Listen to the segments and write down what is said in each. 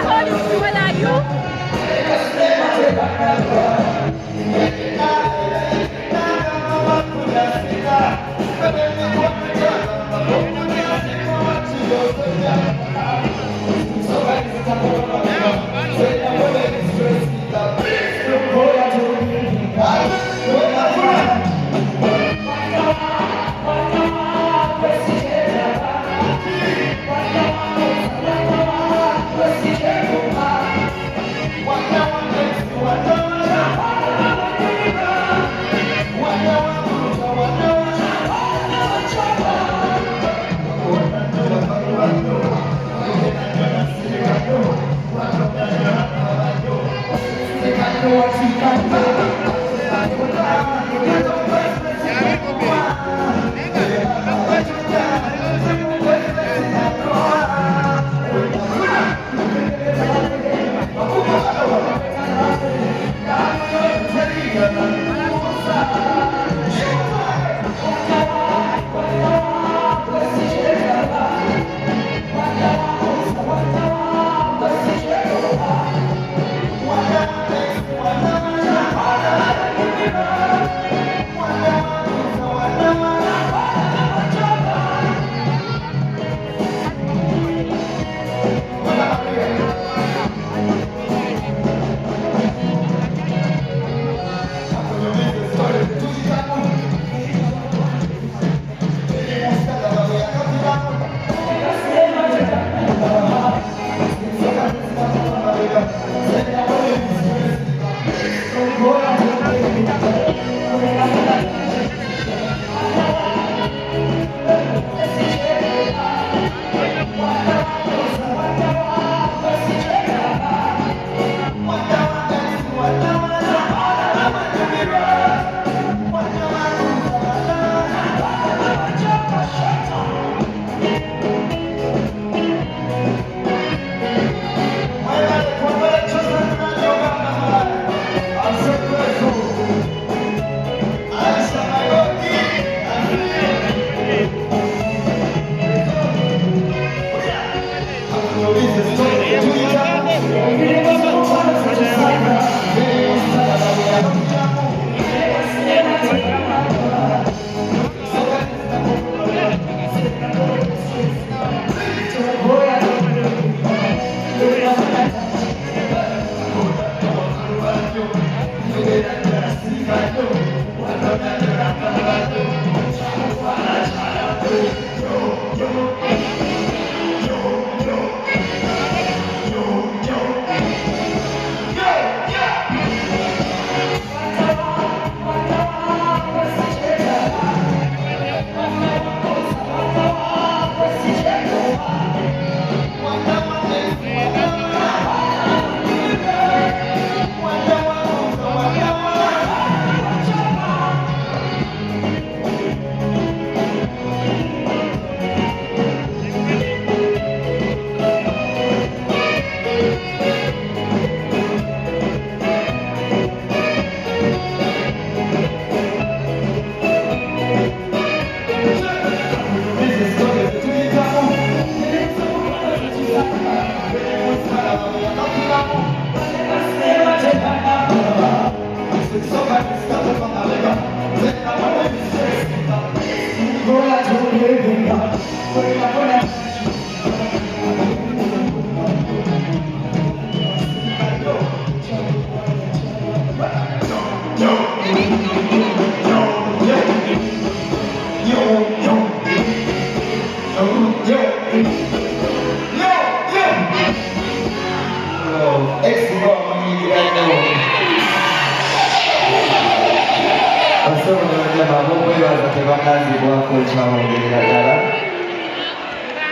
Mahali where are you?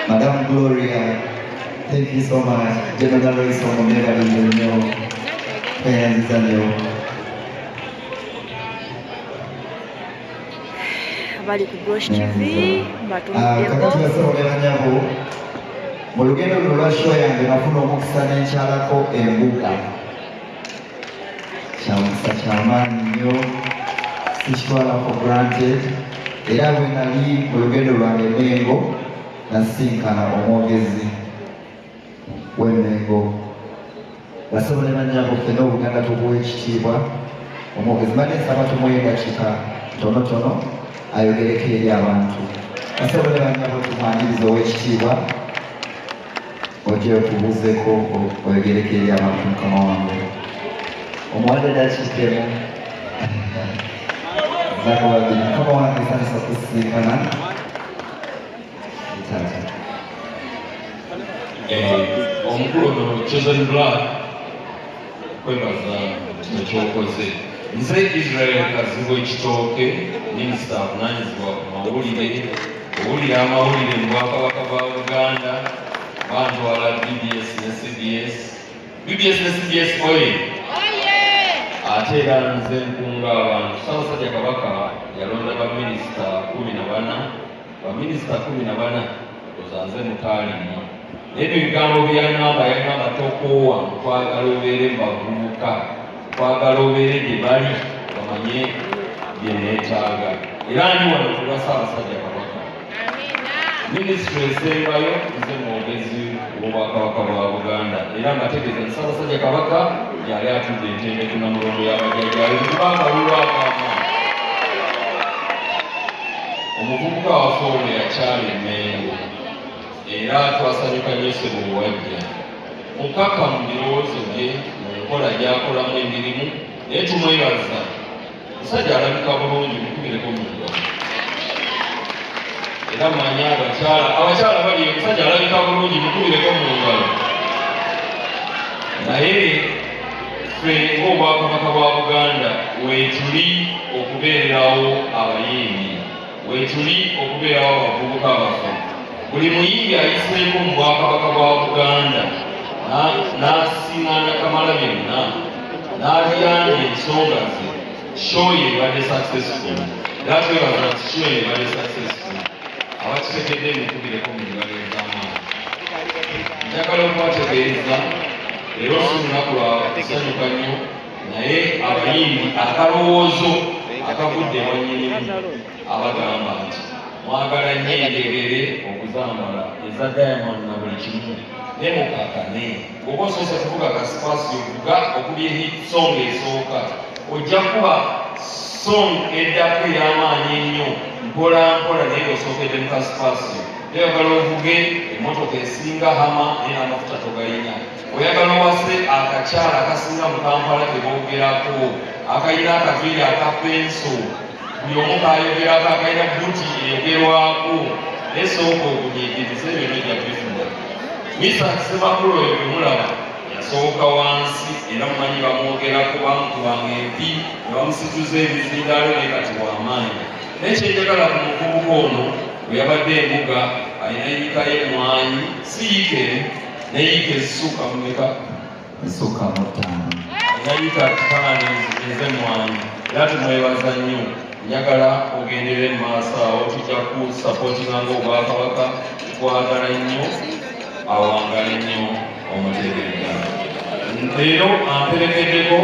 Madam Gloria, thank you so much. General Lois Omega Ingenio, Penyanyi Zanyo. Bali ku Gosh TV, kakati basobolera nyabo. Mu lugendo luno lwa show yange nafuna omukisa n'enkyalako embuga. Kyamukisa kyamaanyi nnyo, sikitwala for granted. Era bwe nali mu lugendo lwange Mengo nasinkana omwogezi w'Emmengo basobole banyabo ffenna Obuganda tubuwa ekitiibwa omwogezi Vanessa tumuwa eddakiika tonotono ayogereko eri abantu basobole banyabo tumwaniriza ow'ekitiibwa ojje otubuuzeko oyogereko eri abantu mukama wange omuwadde eddakiika emu zako babiri mukama wange sanisa kusinkana omukulu ono Chosen Blood kwebaza kino kyokoze nze Israel Kazibu Ekitooke minisita avunanyizibwa ku mawulire owulira amawulire mu Bwakabaka bwa Buganda bantwala BBS ne CBS oye ate era nze nkunga abantu Ssaabasajja Kabaka yalonda baminisita 14 ozanze mutaalimu naye ebigambo yagamba tokoowa twagala obeere bavubuka twagala obeere gye bali bamanye bye neetaaga era ndi wano ku lwa Ssaabasajja Kabaka minisitule esembayo nze mwogezi w'Obwakabaka bwa Buganda era ngategeeza nti Ssaabasajja Kabaka yali atudde entende ku Namulondo y'abajjajjaabe kubanga lulwakaama omuvubuka waffe ono yakyala Emmengo era twasanyuka nnyo ssebo wajja mukaka mu birowoozo bye mu nkola gy'akolamu emirimu naye tumwebaza musajja alabika bulungi mukubireko mu ngalo era manya abakyala bali omusajja alabika bulungi mukubireko mu ngalo naye ffe ng'Obwakabaka bwa Buganda weetuli okubeererawo abayimbi weetuli okubeerawo abavubuka baffe buli muyimbi ayiseeko mu Bwakabaka bwa Buganda n'asiŋŋaana Kamalabyonna n'aliyanja ensonga ze show ye ebadde successful era twebaza nti show ye ebadde successful abakitegedde mukubireko mu ngalo ez'amaanyi njagala okubategeeza era si lunaku lwa kusanyuka nnyo naye abayimbi akalowoozo akavudde wannyinimu abagamba nti mwagala nnyo enjegere okuzambala eza Diamond na buli kimu naye mukakkane bw'oba osoose kuvuga kasipasi ovuga okubya hit song esooka ojja kuba song eddako ey'amaanyi ennyo mpola mpola naye osookedde mu kasipasi oyagala ovuge emmotoka esinga hama naye n'amafuta togayina oyagala owase akakyala akasinga mu Kampala keboogerako akayina akaviiri aka penso buli omu kayogerako akayina buti eyogerwako naye sooka okunyiigiriza ebyo nejja bifuna Isaac Ssemakulu oyo bwe mulaba yasooka wansi era mumanyi bamwogerako bamukubanga empi ne bamusituza ebizindaalo naye kati w'amaanyi naye kyenjagala ku muvubuka ono bwe yabadde embuga alina yiika y'emmwanyi si yiika emu naye yiika ezisukka mumeka esukka mu ttaano alina yiika 5 ez'emmwanyi era tumwebaza nnyo njagala ogendere mu maaso awo tujja ku sapootinga ng'Obwakabaka tukwagala nnyo awangale nnyo omutegeeza leero amperekeddeko